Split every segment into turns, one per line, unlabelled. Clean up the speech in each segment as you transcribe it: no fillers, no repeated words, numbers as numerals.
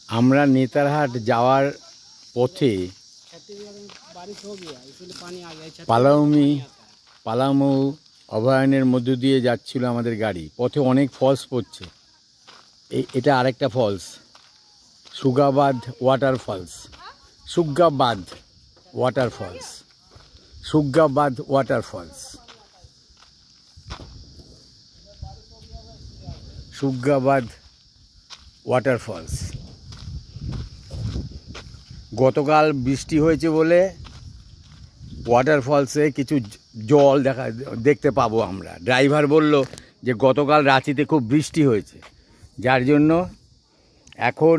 আমরা নেতারহাট যাওয়ার পথে পালামৌ অভয়ারণ্যের মধ্য দিয়ে যাচ্ছিল আমাদের গাড়ি। পথে অনেক ফলস পড়ছে। এটা আরেকটা falls, Sugabad waterfalls. Sugabad waterfalls, Sugabad waterfalls, Sugabad waterfalls. গতকাল বৃষ্টি হয়েছে বলে ওয়াটারফলসে কিছু জল দেখতে পাবো আমরা। ড্রাইভার বলল যে গতকাল রাঁচিতে খুব বৃষ্টি হয়েছে, যার জন্য এখন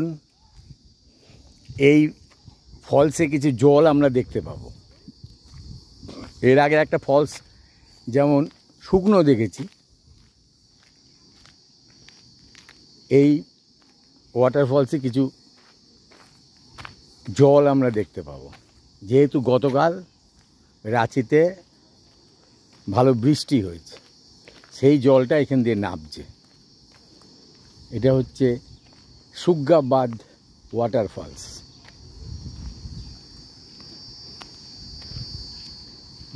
এই ফলসে কিছু জল আমরা দেখতে পাবো। এর আগে একটা ফলস যেমন শুকনো দেখেছি, এই ওয়াটারফলসে কিছু জল আমরা দেখতে পাবো, যেহেতু গতকাল রাঁচিতে ভালো বৃষ্টি হয়েছে, সেই জলটা এখান দিয়ে নামছে। এটা হচ্ছে সুগাবাদ ওয়াটারফলস।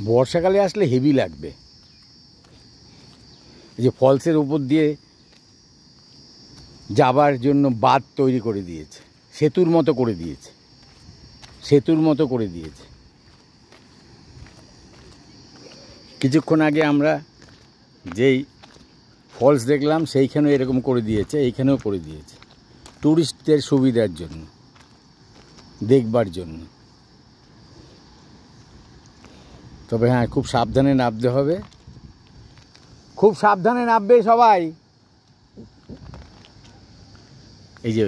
বর্ষাকালে আসলে হেভি লাগবে। এই যে ফলসের উপর দিয়ে যাবার জন্য বাঁধ তৈরি করে দিয়েছে, সেতুর মতো করে দিয়েছে, সেতুর মতো করে দিয়েছে। কিছুক্ষণ আগে আমরা যেই ফলস দেখলাম সেইখানেও এরকম করে দিয়েছে, এইখানেও করে দিয়েছে ট্যুরিস্টদের সুবিধার জন্য, দেখবার জন্য। তবে হ্যাঁ, খুব সাবধানে নামতে হবে, খুব সাবধানে নামবে সবাই। এই যে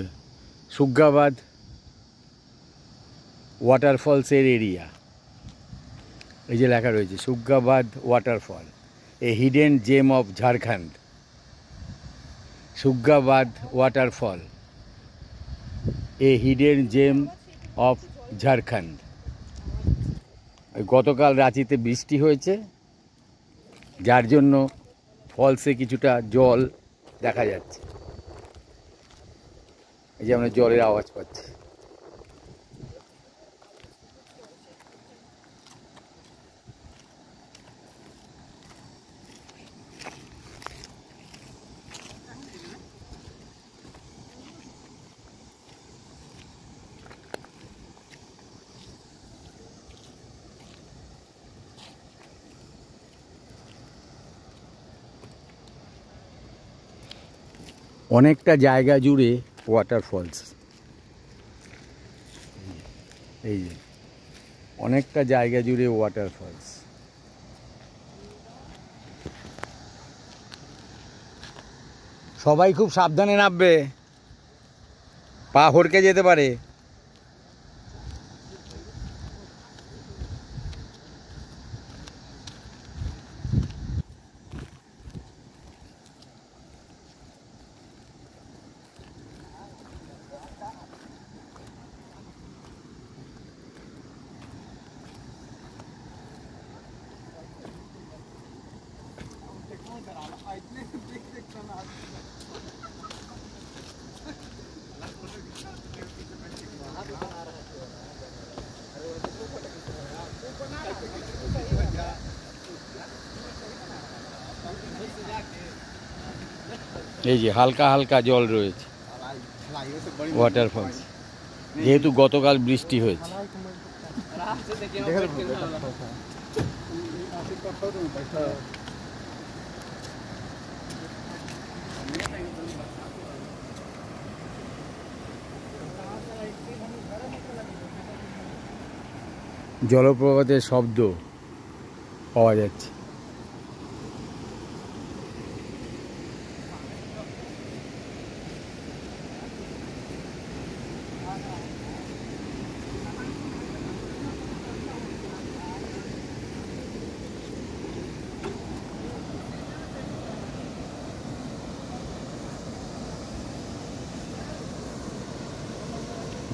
সুগাবাদ ওয়াটারফলসের এরিয়া, এই যে লেখা রয়েছে Sugabad waterfall, a hidden gem of Jharkhand. Sugabad waterfall, a hidden gem of Jharkhand. গতকাল রাঁচিতে বৃষ্টি হয়েছে, যার জন্য ফলসে কিছুটা জল দেখা যাচ্ছে। এই যে আমরা জলের আওয়াজ পাচ্ছি। অনেকটা জায়গা জুড়ে ওয়াটারফলস, এই যে অনেকটা জায়গা জুড়ে ওয়াটারফলস। সবাই খুব সাবধানে নামবে, পা হড়কে যেতে পারে। এই যে হালকা হালকা জল রয়েছে ওয়াটারফলস, যেহেতু গতকাল বৃষ্টি হয়েছে। জলপ্রপাতের শব্দ পাওয়া যাচ্ছে।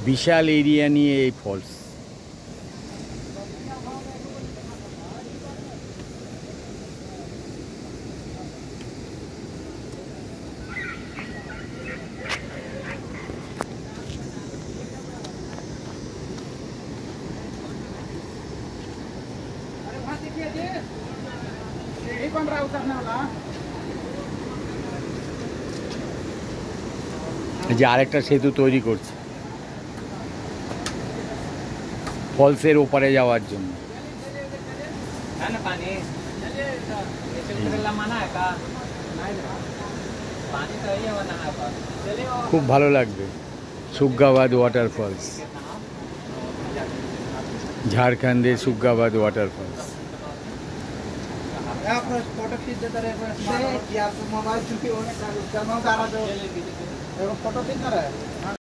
বিশাল এরিয়া নিয়ে এই ফলস। এই যে আরেকটা সেতু তৈরি করছে ফলসের ওপারে যাওয়ার জন্য। খুব ভালো লাগবে সুগ্গাবাদ ওয়াটারফলস, ঝাড়খণ্ডের সুগ্গাবাদ ওয়াটারফলস।
फोटो खींच देता रहे, मोबाइल फोटो खींच रहा है।